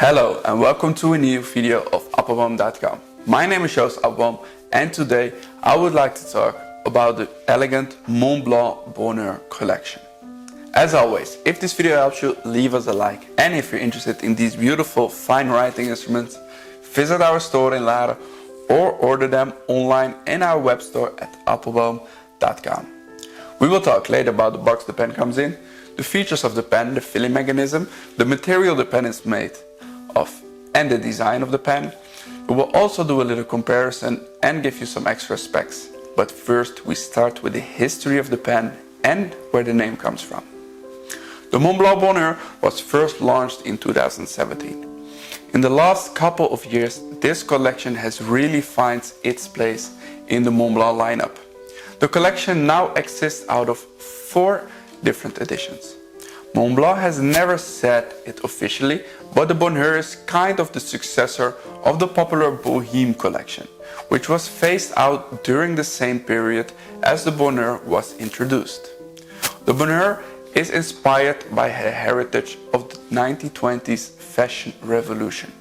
Hello and welcome to a new video of Appelboom.com. My name is Joost Appelboom and today I would like to talk about the elegant Montblanc Bonheur collection. As always, if this video helps you, leave us a like, and if you're interested in these beautiful fine writing instruments, visit our store in Laren or order them online in our web store at Appelboom.com. We will talk later about the box the pen comes in, the features of the pen, the filling mechanism, the material the pen is made of, and the design of the pen. We will also do a little comparison and give you some extra specs. But first we start with the history of the pen and where the name comes from. The Montblanc Bonheur was first launched in 2017. In the last couple of years, this collection has really found its place in the Montblanc lineup. The collection now exists out of 4 different editions. Montblanc has never said it officially, but the Bonheur is kind of the successor of the popular Bohème collection, which was phased out during the same period as the Bonheur was introduced. The Bonheur is inspired by the heritage of the 1920s fashion revolution.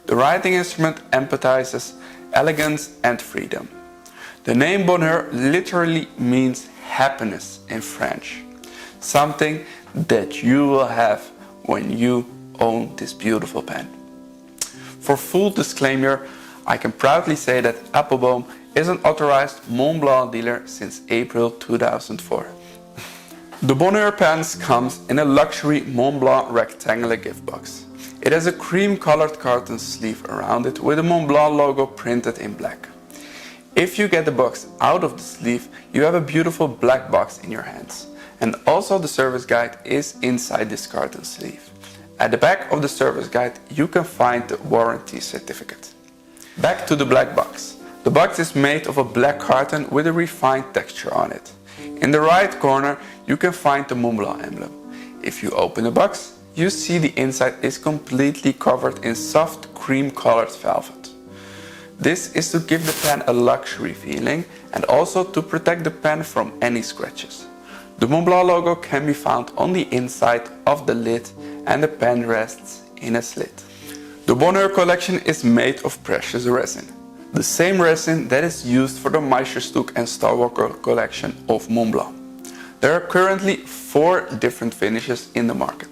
The writing instrument empathizes elegance and freedom. The name Bonheur literally means happiness in French, something that you will have when you own this beautiful pen. For full disclaimer, I can proudly say that Appelboom is an authorized Montblanc dealer since April 2004. The Bonheur pens comes in a luxury Montblanc rectangular gift box. It has a cream colored carton sleeve around it with a Montblanc logo printed in black. If you get the box out of the sleeve, you have a beautiful black box in your hands. And also the service guide is inside this carton sleeve. At the back of the service guide you can find the warranty certificate. Back to the black box. The box is made of a black carton with a refined texture on it. In the right corner you can find the Montblanc emblem. If you open the box, you see the inside is completely covered in soft cream colored velvet. This is to give the pen a luxury feeling and also to protect the pen from any scratches. The Montblanc logo can be found on the inside of the lid and the pen rests in a slit. The Bonheur collection is made of precious resin, the same resin that is used for the Meisterstück and Starwalker collection of Montblanc. There are currently 4 different finishes in the market.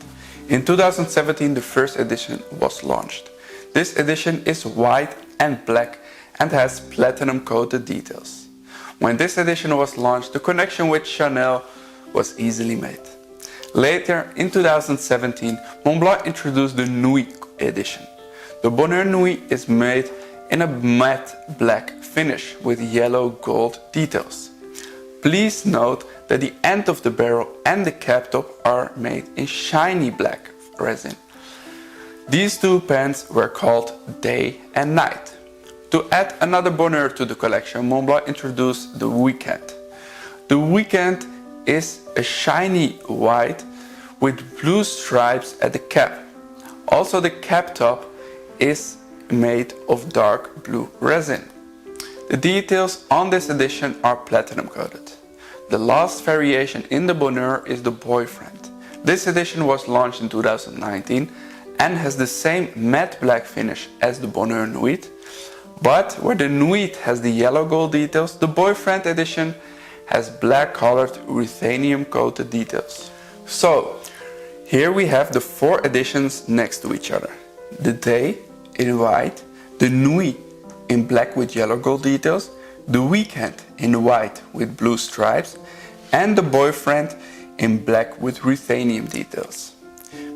In 2017 the first edition was launched. This edition is white and black and has platinum coated details. When this edition was launched, the connection with Chanel was easily made. Later, in 2017, Montblanc introduced the Nuit edition. The Bonheur Nuit is made in a matte black finish with yellow gold details. Please note that the end of the barrel and the cap top are made in shiny black resin. These 2 pens were called Day and Night. To add another Bonheur to the collection, Montblanc introduced the Weekend. The Weekend is a shiny white with blue stripes at the cap. Also the cap top is made of dark blue resin. The details on this edition are platinum coated. The last variation in the Bonheur is the Boyfriend. This edition was launched in 2019 and has the same matte black finish as the Bonheur Nuit, but where the Nuit has the yellow gold details, the Boyfriend edition has black colored ruthenium coated details. So here we have the 4 editions next to each other. The Day in white, the Nuit in black with yellow gold details, the Weekend in white with blue stripes, and the Boyfriend in black with ruthenium details.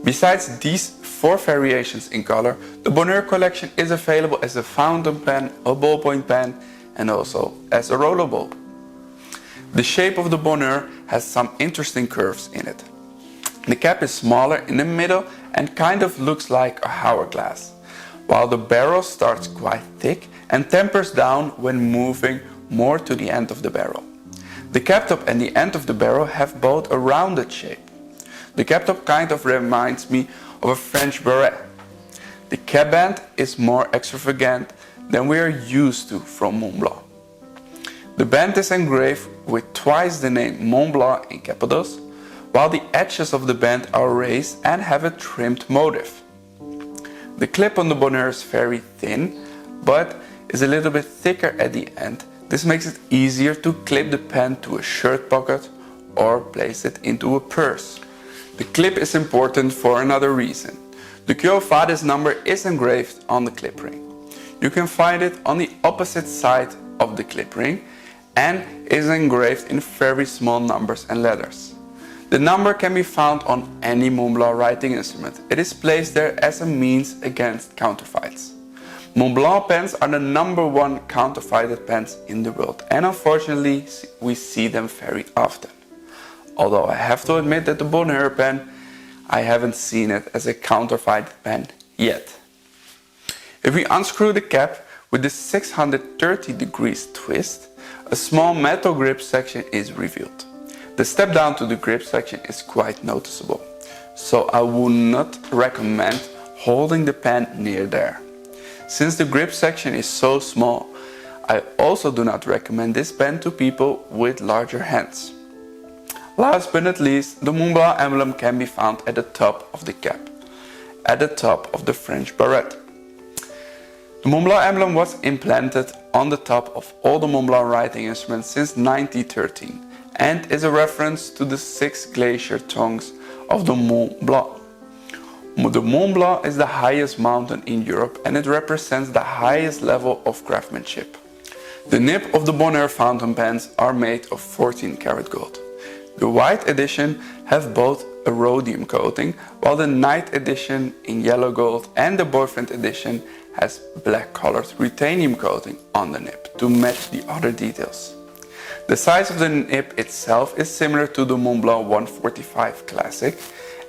Besides these 4 variations in color, the Bonheur collection is available as a fountain pen, a ballpoint pen, and also as a roller ball. The shape of the Bonheur has some interesting curves in it. The cap is smaller in the middle and kind of looks like a hourglass, while the barrel starts quite thick and tapers down when moving more to the end of the barrel. The cap top and the end of the barrel have both a rounded shape. The cap top kind of reminds me of a French beret. The cap band is more extravagant than we are used to from Montblanc. The band is engraved with twice the name Montblanc in capitals, while the edges of the band are raised and have a trimmed motif. The clip on the Bonheur is very thin, but is a little bit thicker at the end. This makes it easier to clip the pen to a shirt pocket or place it into a purse. The clip is important for another reason. The Quo Vadis number is engraved on the clip ring. You can find it on the opposite side of the clip ring and is engraved in very small numbers and letters. The number can be found on any Montblanc writing instrument. It is placed there as a means against counterfeits. Montblanc pens are the #1 counterfeited pens in the world, and unfortunately we see them very often. Although I have to admit that the Bonheur pen, I haven't seen it as a counterfeit pen yet. If we unscrew the cap with the 630 degrees twist, a small metal grip section is revealed. The step down to the grip section is quite noticeable, so I would not recommend holding the pen near there. Since the grip section is so small, I also do not recommend this pen to people with larger hands. Last but not least, the Montblanc emblem can be found at the top of the cap, at the top of the French barrette. The Montblanc emblem was implanted on the top of all the Montblanc writing instruments since 1913 and is a reference to the 6 glacier tongues of the Mont Blanc. The Mont Blanc is the highest mountain in Europe and it represents the highest level of craftsmanship. The nib of the Bonheur fountain pens are made of 14 karat gold. The white edition have both a rhodium coating, while the night edition in yellow gold and the boyfriend edition has black colored ruthenium coating on the nib to match the other details. The size of the nib itself is similar to the Montblanc 145 Classic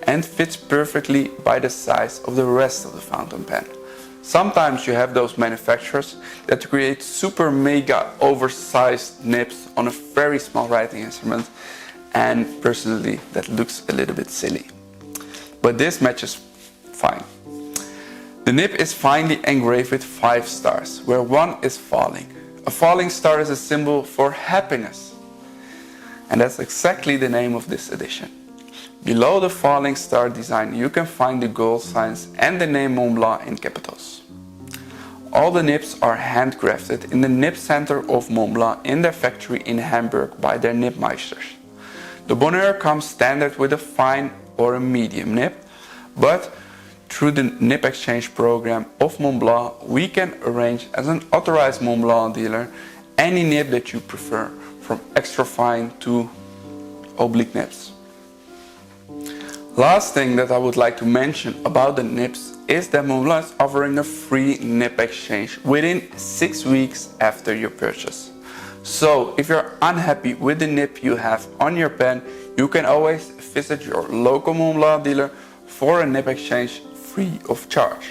and fits perfectly by the size of the rest of the fountain pen. Sometimes you have those manufacturers that create super mega oversized nibs on a very small writing instrument, and personally that looks a little bit silly. But this matches fine. The nib is finely engraved with 5 stars, where 1 is falling. A falling star is a symbol for happiness. And that's exactly the name of this edition. Below the falling star design you can find the gold signs and the name Montblanc in capitals. All the nibs are handcrafted in the nib center of Montblanc in their factory in Hamburg by their nibmeisters. The Bonheur comes standard with a fine or a medium nib, but through the Nib Exchange program of Montblanc, we can arrange as an authorized Montblanc dealer any nib that you prefer, from extra fine to oblique nibs. Last thing that I would like to mention about the nibs is that Montblanc is offering a free Nib Exchange within 6 weeks after your purchase. So if you're unhappy with the nib you have on your pen, you can always visit your local Montblanc dealer for a Nib Exchange free of charge.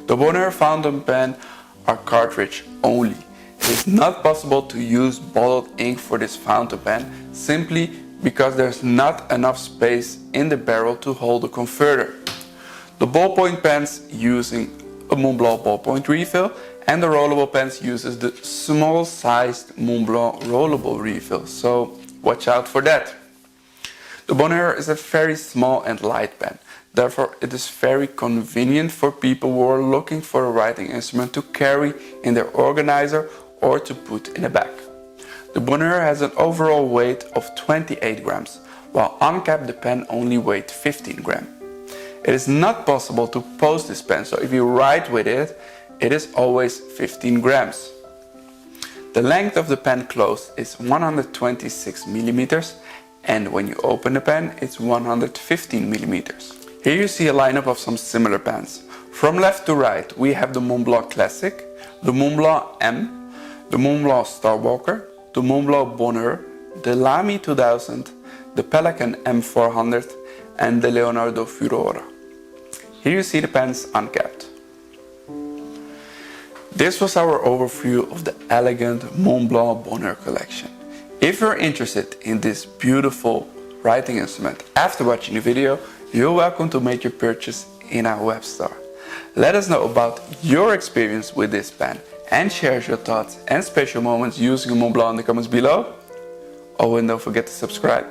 The Bonheur fountain pen are cartridge only. It is not possible to use bottled ink for this fountain pen simply because there's not enough space in the barrel to hold a converter. The ballpoint pens using a Montblanc ballpoint refill and the rollable pens uses the small sized Montblanc rollable refill, so watch out for that. The Bonheur is a very small and light pen. Therefore, it is very convenient for people who are looking for a writing instrument to carry in their organizer or to put in a bag. The Bonheur has an overall weight of 28 grams, while uncapped the pen only weighs 15 grams. It is not possible to post this pen, so if you write with it, it is always 15 grams. The length of the pen closed is 126 millimeters, and when you open the pen, it's 115 millimeters. Here you see a lineup of some similar pens. From left to right we have the Montblanc Classic, the Montblanc M, the Montblanc Starwalker, the Montblanc Bonheur, the Lamy 2000, the Pelican M400 and the Leonardo Furore. Here you see the pens uncapped. This was our overview of the elegant Montblanc Bonheur collection. If you're interested in this beautiful writing instrument after watching the video, you're welcome to make your purchase in our web store. Let us know about your experience with this pen and share your thoughts and special moments using a Montblanc in the comments below. Oh, and don't forget to subscribe.